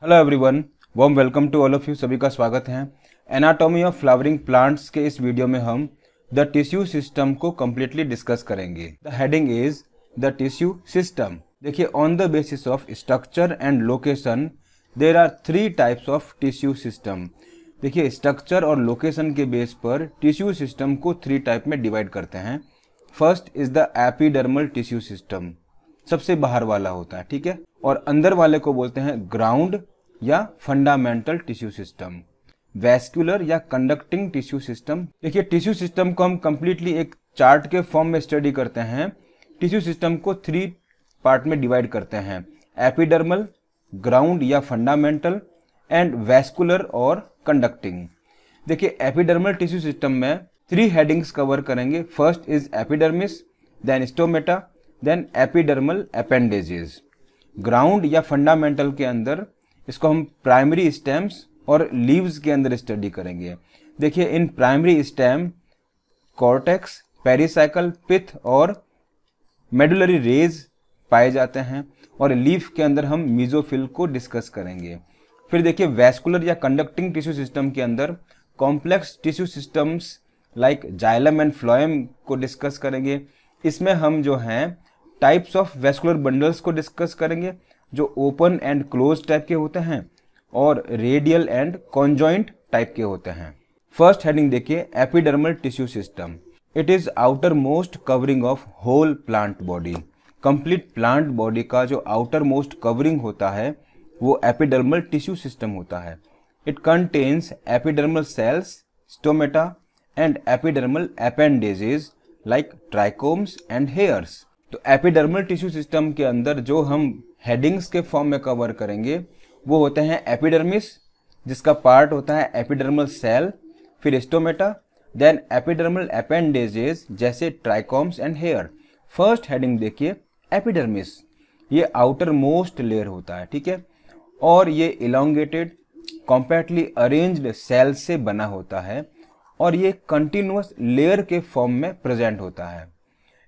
Hello everyone, warm welcome to all of you. सभी का स्वागत है। एनाटॉमी ऑफ फ्लावरिंग प्लांट्स के इस वीडियो में हम द टिश्यू सिस्टम को कम्प्लीटली डिस्कस करेंगे। The heading is the tissue system. देखिए, on the basis of structure and location there are 3 types of tissue system. देखिए, स्ट्रक्चर और लोकेशन के बेस पर टिश्यू सिस्टम को 3 टाइप में डिवाइड करते हैं। First is the epidermal tissue system, सबसे बाहर वाला होता है, ठीक है। और अंदर वाले को बोलते हैं ग्राउंड या फंडामेंटल टिश्यू सिस्टम। वैस्कुलर या कंडक्टिंग टिश्यू सिस्टम। देखिए, टिश्यू सिस्टम को हम कंप्लीटली एक चार्ट के फॉर्म में स्टडी करते हैं। टिश्यू सिस्टम को 3 पार्ट में डिवाइड करते हैं: एपिडर्मल, ग्राउंड या फंडामेंटल, एंड वैस्कुलर और कंडक्टिंग। देखिए, एपिडर्मल टिश्यू सिस्टम में 3 हेडिंग्स कवर करेंगे। First is epidermis, then stomata, then epidermal appendages. Ground या फंडामेंटल के अंदर इसको हम प्राइमरी स्टेम्स और लीव्स के अंदर स्टडी करेंगे। देखिए, in primary stem cortex, pericycle, pith और मेडुलरी रेज पाए जाते हैं, और लीफ के अंदर हम मीजोफिल को डिस्कस करेंगे। फिर देखिए, वैस्कुलर या कंडक्टिंग टिश्यू सिस्टम के अंदर complex tissue systems like xylem and phloem को डिस्कस करेंगे। इसमें हम जो हैं टाइप्स ऑफ वैस्कुलर बंडल्स को डिस्कस करेंगे, जो ओपन एंड क्लोज टाइप के होते हैं और रेडियल एंड कॉन्जॉइंट टाइप के होते हैं। फर्स्ट हेडिंग देखिए, epidermal tissue system. It is outermost covering of whole plant body. Complete plant body का जो आउटर मोस्ट कवरिंग होता है वो एपिडर्मल टिश्यू सिस्टम होता है। It contains epidermal cells, stomata and epidermal appendages like trichomes and hairs. तो epidermal tissue system के अंदर जो हम हेडिंग्स के फॉर्म में कवर करेंगे वो होते हैं एपिडर्मिस, जिसका पार्ट होता है एपिडर्मल सेल, फिर स्टोमेटा, देन एपिडर्मल अपेंडेजेस जैसे trichomes and hair. First heading देखिए, एपिडर्मिस। ये आउटर मोस्ट लेयर होता है, ठीक है, और ये इलोंगेटेड कॉम्पैक्टली अरेंज्ड सेल से बना होता है, और ये कंटिन्यूअस लेयर के फॉर्म में प्रेजेंट होता है।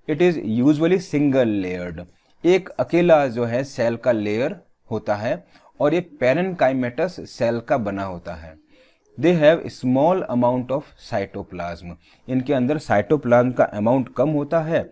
It is usually single layered. एक अकेला जो है सेल का लेयर होता है, और ये पैरेनकाइमेटस सेल का बना होता है। They have small amount of cytoplasm. इनके अंदर साइटोप्लाज्म का अमाउंट कम होता है,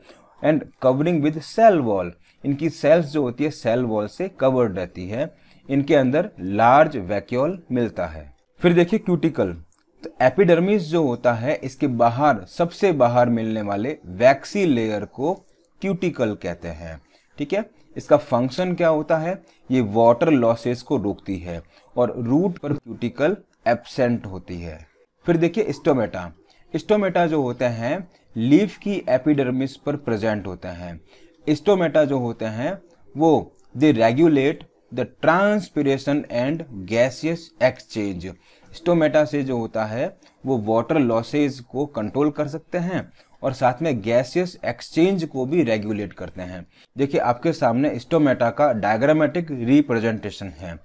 and covering with cell wall. इनकी सेल्स जो होती है सेल वॉल से कवर्ड रहती है। इनके अंदर लार्ज वैक्यूल मिलता है। फिर देखिए क्यूटिकल। तो एपिडर्मिस जो होता है, इसके बाहर सबसे बाहर मिलने वाले वैक्सी लेयर को क्यूटिकल कहते हैं, ठीक है। इसका फंक्शन क्या होता है? ये वाटर लॉसेस को रोकती है, और रूट पर क्यूटिकल एब्सेंट होती है। फिर देखिए स्टोमेटा। स्टोमेटा जो होते हैं लीफ की एपिडर्मिस पर प्रेजेंट होते हैं। स्टोमेटा जो होते हैं वो they regulate the transpiration and gaseous exchange. Stomata से जो होता है वो वाटर लॉसेज को कंट्रोल कर सकते हैं, और साथ में गैसियस एक्सचेंज को भी रेगुलेट करते हैं। देखिए, आपके सामने स्टोमेटा का डायग्रामेटिक रिप्रेजेंटेशन है,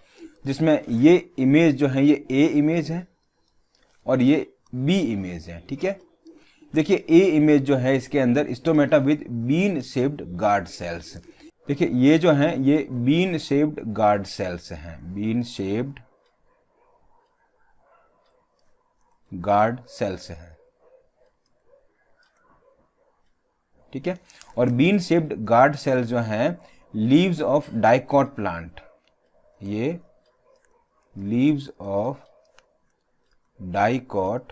जिसमें ये इमेज जो है ये ए इमेज है और ये बी इमेज है, ठीक है। देखिए, ए इमेज जो है इसके अंदर stomata with bean shaped guard cells. देखिए, ये जो है ये बीन शेप्ड गार्ड सेल्स हैं, बीन शेप्ड गार्ड सेल्स है, ठीक है। और बीन शेप्ड गार्ड सेल्स जो हैं लीव्स ऑफ डाइकॉट प्लांट, ये लीव्स ऑफ डाइकॉट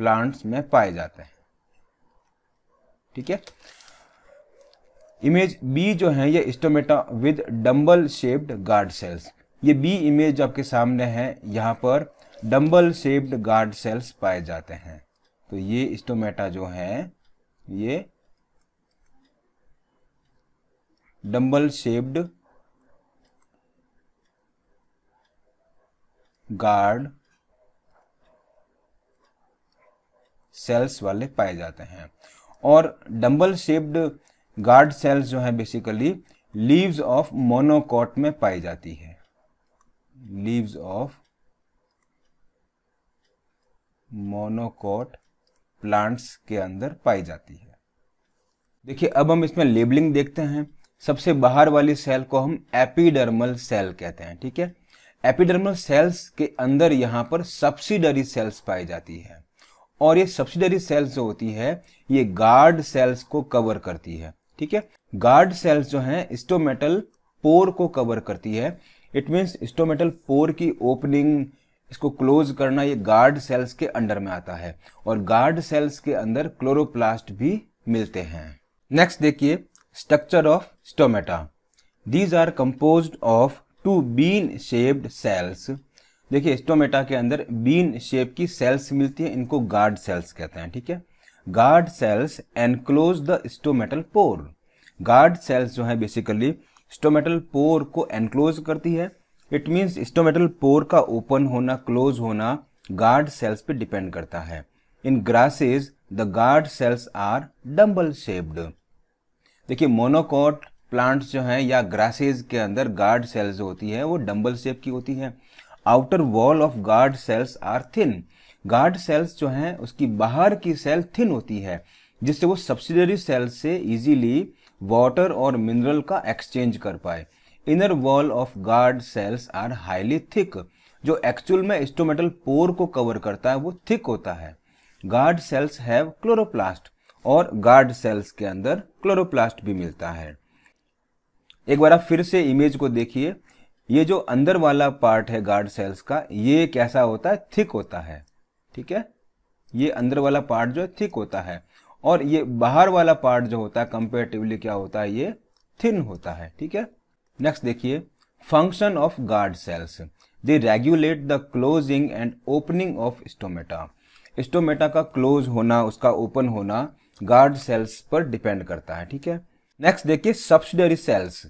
प्लांट्स में पाए जाते हैं, ठीक है। इमेज बी जो है ये stomata with dumbbell shaped guard cells. ये बी इमेज आपके सामने है, यहाँ पर डम्बल शेप्ड गार्ड सेल्स पाए जाते हैं। तो ये स्टोमेटा जो है ये डम्बल शेप्ड गार्ड सेल्स वाले पाए जाते हैं। और डम्बल शेप्ड गार्ड सेल्स जो है बेसिकली लीव्स ऑफ मोनोकॉट में पाई जाती है, लीव्स ऑफ मोनोकॉट प्लांट्स के अंदर पाई जाती है। देखिए, अब हम इसमें लेबलिंग देखते हैं। सबसे बाहर वाली सेल को हम एपिडर्मल सेल कहते हैं, ठीक है। एपिडर्मल सेल्स के अंदर यहाँ पर सब्सिडरी सेल्स पाई जाती है और ये सब्सिडरी सेल्स जो होती है ये गार्ड सेल्स को कवर करती है, ठीक है। गार्ड सेल्स जो हैं स्टोमेटल पोर को कवर करती है। इट मीन्स स्टोमेटल पोर की ओपनिंग, इसको क्लोज करना, ये गार्ड सेल्स के अंडर में आता है और गार्ड सेल्स के अंदर क्लोरोप्लास्ट भी मिलते हैं। नेक्स्ट देखिए structure of stomata. These are composed of 2 bean shaped cells. देखिए स्टोमेटा के अंदर बीन शेप की सेल्स मिलती है, इनको गार्ड सेल्स कहते हैं, ठीक है। Guard sales enclose the stomatal pore. Guard cells जो है बेसिकली स्टोमेटल पोर को एनक्लोज करती है। इट मीन्स स्टोमेटल पोर का ओपन होना क्लोज होना गार्ड सेल्स पे डिपेंड करता है। In grasses the guard cells are dumbbell shaped. देखिए मोनोकॉट प्लांट्स जो हैं या ग्रासेज के अंदर गार्ड सेल्स जो होती है वो डम्बल शेप की होती है। Outer wall of guard cells are thin. Guard cells जो हैं उसकी बाहर की सेल थिन होती है जिससे वो सब्सिडरी सेल्स से इजीली वाटर और मिनरल का एक्सचेंज कर पाए। Inner wall of guard cells are highly thick. जो एक्चुअल में स्टोमेटल पोर को कवर करता है वो थिक होता है। गार्ड सेल्स हैव क्लोरोप्लास्ट और गार्ड सेल्स के अंदर क्लोरोप्लास्ट भी मिलता है। एक बार आप फिर से इमेज को देखिए, ये जो अंदर वाला पार्ट है गार्ड सेल्स का ये कैसा होता है, थिक होता है, ठीक है। ये अंदर वाला पार्ट जो है थिक होता है और ये बाहर वाला पार्ट जो होता है कंपेरेटिवली क्या होता है, ये थिन होता है, ठीक है। नेक्स्ट देखिए function of guard sales. They regulate the closing and opening of stomata. Stomata का क्लोज होना, उसका ओपन होना गार्ड सेल्स पर डिपेंड करता है, ठीक है। नेक्स्ट देखिए subsidiary cells.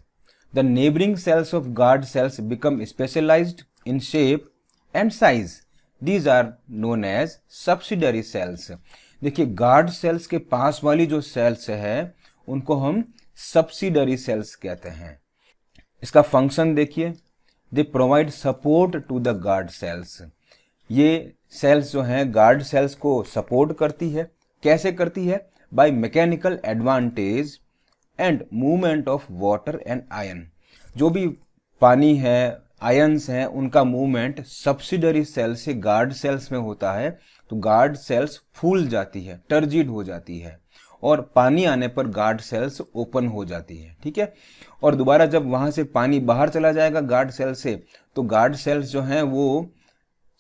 The neighbouring cells of guard cells become specialised in shape and size. These are known as subsidiary cells. देखिए गार्ड सेल्स के पास वाली जो सेल्स है उनको हम सब्सिडरी सेल्स कहते हैं। इसका फंक्शन देखिए, they provide support to the guard cells. ये सेल्स जो हैं गार्ड सेल्स को सपोर्ट करती है। कैसे करती है? By mechanical advantage and movement of water and ion. जो भी पानी है, आयन्स हैं, उनका मूवमेंट सब्सिडरी सेल से गार्ड सेल्स में होता है तो गार्ड सेल्स फूल जाती है, टर्जिड हो जाती है और पानी आने पर गार्ड सेल्स ओपन हो जाती है, ठीक है। और दोबारा जब वहां से पानी बाहर चला जाएगा गार्ड सेल से तो गार्ड सेल्स जो हैं वो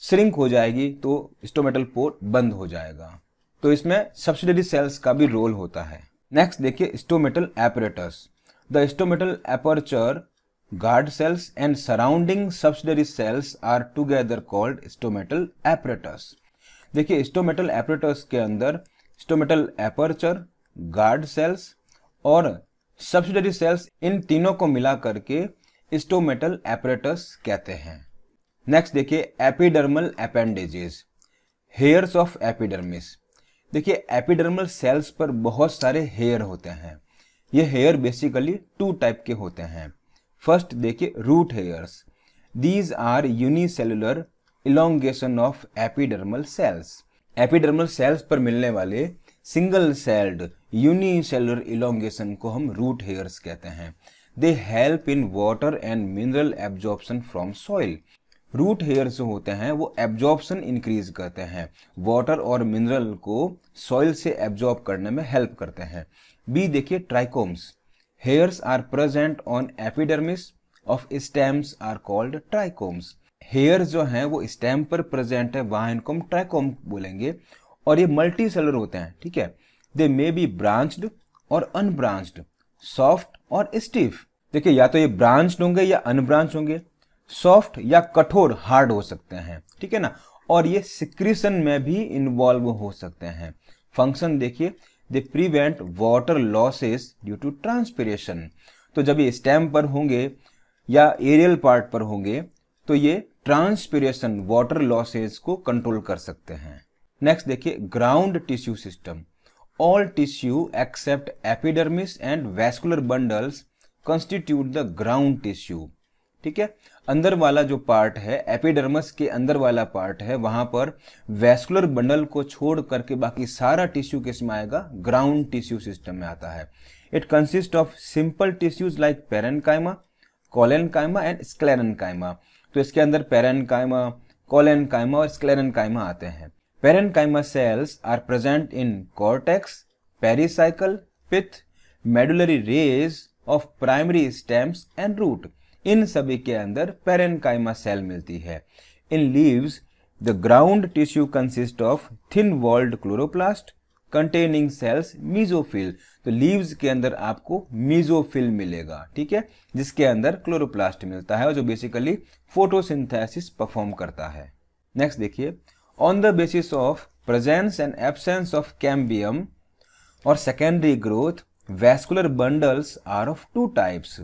श्रिंक हो जाएगी तो स्टोमेटल पोर बंद हो जाएगा। तो इसमें सब्सिडरी सेल्स का भी रोल होता है। नेक्स्ट देखिए stomatal apparatus. The stomatal aperture, guard cells and surrounding subsidiary cells are together called stomatal apparatus. देखिए स्टोमेटल एपरेटस के अंदर स्टोमेटल एपर्चर, गार्ड सेल्स और सब्सिडरी सेल्स, इन तीनों को मिला करके स्टोमेटल एपरेटस कहते हैं। नेक्स्ट देखिए epidermal appendages, hairs of epidermis. देखिए एपिडर्मल सेल्स पर बहुत सारे हेयर होते हैं। ये हेयर बेसिकली 2 टाइप के होते हैं। फर्स्ट देखिए root hairs. These are unicellular elongation of epidermal cells. Epidermal cells पर मिलने वाले सिंगल सेल्ड यूनिसेलुलर इलोंगेशन को हम रूट हेयर्स कहते हैं। They help in water and mineral absorption from soil. Root hairs जो होते हैं वो एब्जॉर्प्शन इंक्रीज करते हैं, वाटर और मिनरल को सॉइल से एब्जॉर्ब करने में हेल्प करते हैं। बी देखिए trichomes. Hairs are present on epidermis of stems are called trichomes. Hairs जो हैं वो स्टेम पर प्रेजेंट है, वहां इनको हम ट्राइकोम बोलेंगे और ये मल्टी सेलुलर होते हैं, ठीक है। दे मे बी ब्रांच्ड और अनब्रांच्ड, सॉफ्ट और स्टिफ। देखिए या तो ये ब्रांच्ड होंगे या अनब्रांच होंगे, सॉफ्ट या कठोर हार्ड हो सकते हैं, ठीक है ना। और ये सिक्रीशन में भी इन्वॉल्व हो सकते हैं। फंक्शन देखिए, they prevent water losses due to transpiration. तो जब ये स्टेम पर होंगे या एरियल पार्ट पर होंगे तो ये ट्रांसपिरेशन, वाटर लॉसेस को कंट्रोल कर सकते हैं। नेक्स्ट देखिए ground tissue system. All tissue except epidermis and vascular bundles constitute the ground tissue, ठीक है। अंदर वाला जो पार्ट है, एपिडर्मिस के अंदर वाला पार्ट है, वहां पर वैस्कुलर बंडल को छोड़ करके बाकी सारा टिश्यू किस में आएगा? ग्राउंड टिश्यू सिस्टम में आता है। It consist of simple tissues like parenchyma, collenchyma and sclerenchyma. तो इसके अंदर पेरेन्काइमा, कोलेनकाइमा और स्क्लेरेन्काइमा आते हैं। Parenchyma cells are present in cortex, pericycle, pith, medullary rays of primary stems and root. इन सभी के अंदर पेरेन्काइमा सेल मिलती है। In leaves the ground tissue consist of thin walled chloroplast containing cells mesophyll. तो leaves के अंदर आपको मीजोफिल मिलेगा, ठीक है, जिसके अंदर क्लोरोप्लास्ट मिलता है और जो बेसिकली फोटोसिंथेसिस परफॉर्म करता है। नेक्स्ट देखिए, on the basis of presence and absence of cambium और secondary growth, vascular bundles are of two types.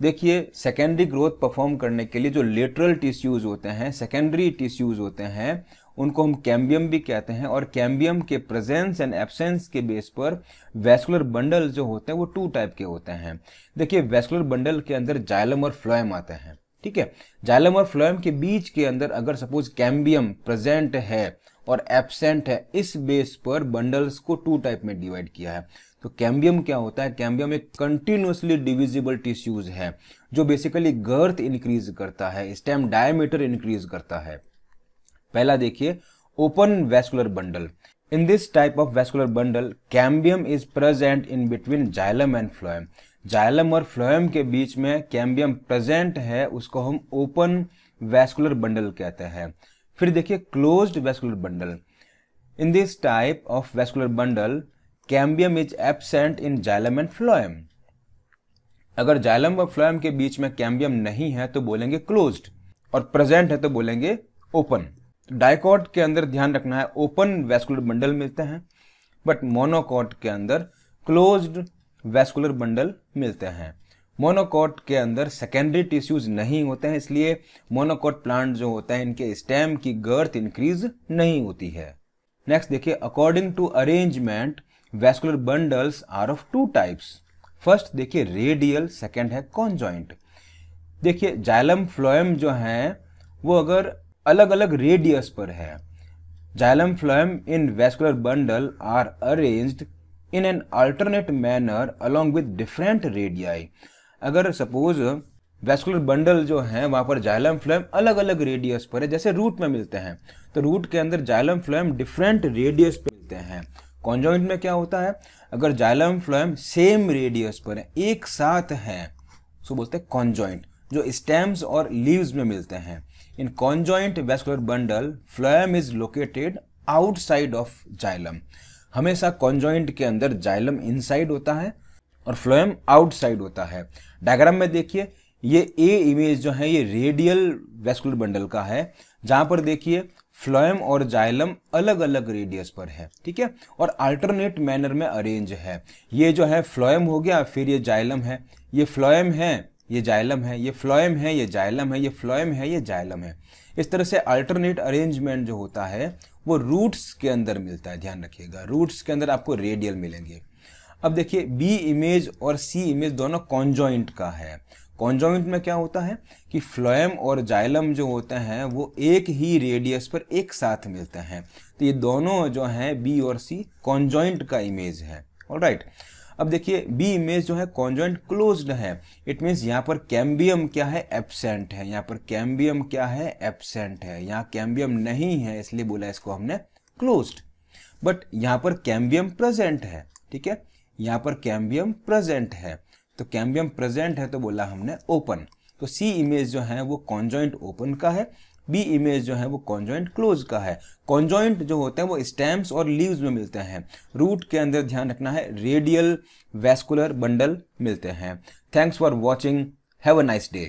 देखिए, सेकेंडरी ग्रोथ परफॉर्म करने के लिए जो लेटरल टिश्यूज होते हैं, सेकेंडरी टिश्यूज होते हैं, उनको हम कैम्बियम भी कहते हैं। और कैम्बियम के प्रेजेंस एंड एब्सेंस के बेस पर वैस्कुलर बंडल जो होते हैं वो टू टाइप के होते हैं। देखिए, वैस्कुलर बंडल के अंदर जाइलम और फ्लोएम आते हैं, ठीक है। जाइलम और फ्लोएम के बीच के अंदर अगर सपोज कैम्बियम प्रेजेंट है और एब्सेंट है, इस बेस पर बंडल्स को टू टाइप में डिवाइड किया है। तो कैम्बियम क्या होता है? कैम्बियम एक कंटिन्यूअसली डिविजिबल टिश्यूज है जो बेसिकली गर्थ इंक्रीज करता है, स्टेम डायमीटर इंक्रीज करता है। पहला देखिए, open vascular bundle. In this type of vascular bundle cambium is present in between xylem and phloem. Xylem और फ्लोएम के बीच में कैम्बियम प्रेजेंट है, उसको हम ओपन वैस्कुलर बंडल कहते हैं। फिर देखिए, closed vascular bundle. In this type of vascular bundle cambium is absent in xylem and phloem. अगर जाइलम और फ्लोएम के बीच में कैम्बियम नहीं है तो बोलेंगे क्लोज्ड, और प्रेजेंट है तो बोलेंगे ओपन। डाइकॉट के अंदर ध्यान रखना है, ओपन वैस्कुलर बंडल मिलते हैं, बट मोनोकॉट के अंदर क्लोज्ड वैस्कुलर बंडल मिलते हैं। मोनोकॉट के अंदर सेकेंडरी टिश्यूज नहीं होते हैं, इसलिए मोनोकॉट प्लांट जो होता है इनके स्टेम की गर्थ इंक्रीज नहीं होती है। नेक्स्ट देखिए, according to arrangement vascular bundles are of two types. First देखिए रेडियल, सेकेंड है कॉन्जॉइंट। देखिए, जाइलम फ्लोएम जो है वो अगर अलग अलग रेडियस पर है, xylem phloem in vascular bundle are arranged in an alternate manner along with different radii. अगर सपोज वैस्कुलर बंडल जो है वहां पर जाइलम फ्लोएम अलग अलग रेडियस पर है, जैसे रूट में मिलते हैं, तो रूट के अंदर जाइलम फ्लोएम डिफरेंट रेडियस पे मिलते हैं। कॉन्जॉइंट में क्या होता है? अगर जाइलम फ्लोएम सेम रेडियस पर है, एक साथ हैं, सो बोलते हैं कॉन्जॉइंट, जो स्टेम्स और लीव्स में मिलते हैं। In conjoint vascular bundle phloem is located outside of xylem. हमेशा कॉन्जॉइंट के अंदर जाइलम इनसाइड होता है और फ्लोएम आउटसाइड होता है। डायग्राम में देखिए, ये ए इमेज जो है ये रेडियल वैस्कुलर बंडल का है, जहां पर देखिए फ्लोएम और जाइलम अलग अलग रेडियस पर है, ठीक है, और अल्टरनेट मैनर में अरेंज है। ये जो है फ्लोएम हो गया, फिर ये जाइलम है, ये फ्लोएम है, ये जाइलम है, ये फ्लोएम है, ये जाइलम है, ये फ्लोएम है, ये जाइलम है। इस तरह से अल्टरनेट अरेंजमेंट जो होता है वो रूट्स के अंदर मिलता है, ध्यान रखिएगा, रूट्स के अंदर आपको रेडियल मिलेंगे। अब देखिए, बी इमेज और सी इमेज दोनों कॉन्जॉइंट का है। कॉन्जॉइंट में क्या होता है कि फ्लोएम और जाइलम जो होते हैं वो एक ही रेडियस पर एक साथ मिलते हैं। तो ये दोनों जो हैं बी और सी कॉन्जॉइंट का इमेज है। ऑलराइट, अब देखिए बी इमेज जो है कॉन्जॉइंट क्लोज्ड है। इट मीन्स यहाँ पर कैम्बियम क्या है? एब्सेंट है। यहाँ पर कैम्बियम क्या है? एब्सेंट है। यहाँ कैम्बियम नहीं है, इसलिए बोला इसको हमने क्लोज्ड। बट यहाँ पर कैम्बियम प्रेजेंट है, ठीक है, यहाँ पर कैम्बियम प्रेजेंट है, तो कैम्बियम प्रेजेंट है तो बोला हमने ओपन। तो सी इमेज जो है वो कॉन्जॉइंट ओपन का है, बी इमेज जो है वो कॉन्जॉइंट क्लोज का है। कॉन्जॉइंट जो होते हैं वो स्टेम्स और लीव्स में मिलते हैं। रूट के अंदर ध्यान रखना है रेडियल वैस्कुलर बंडल मिलते हैं। Thanks for watching, have a nice day.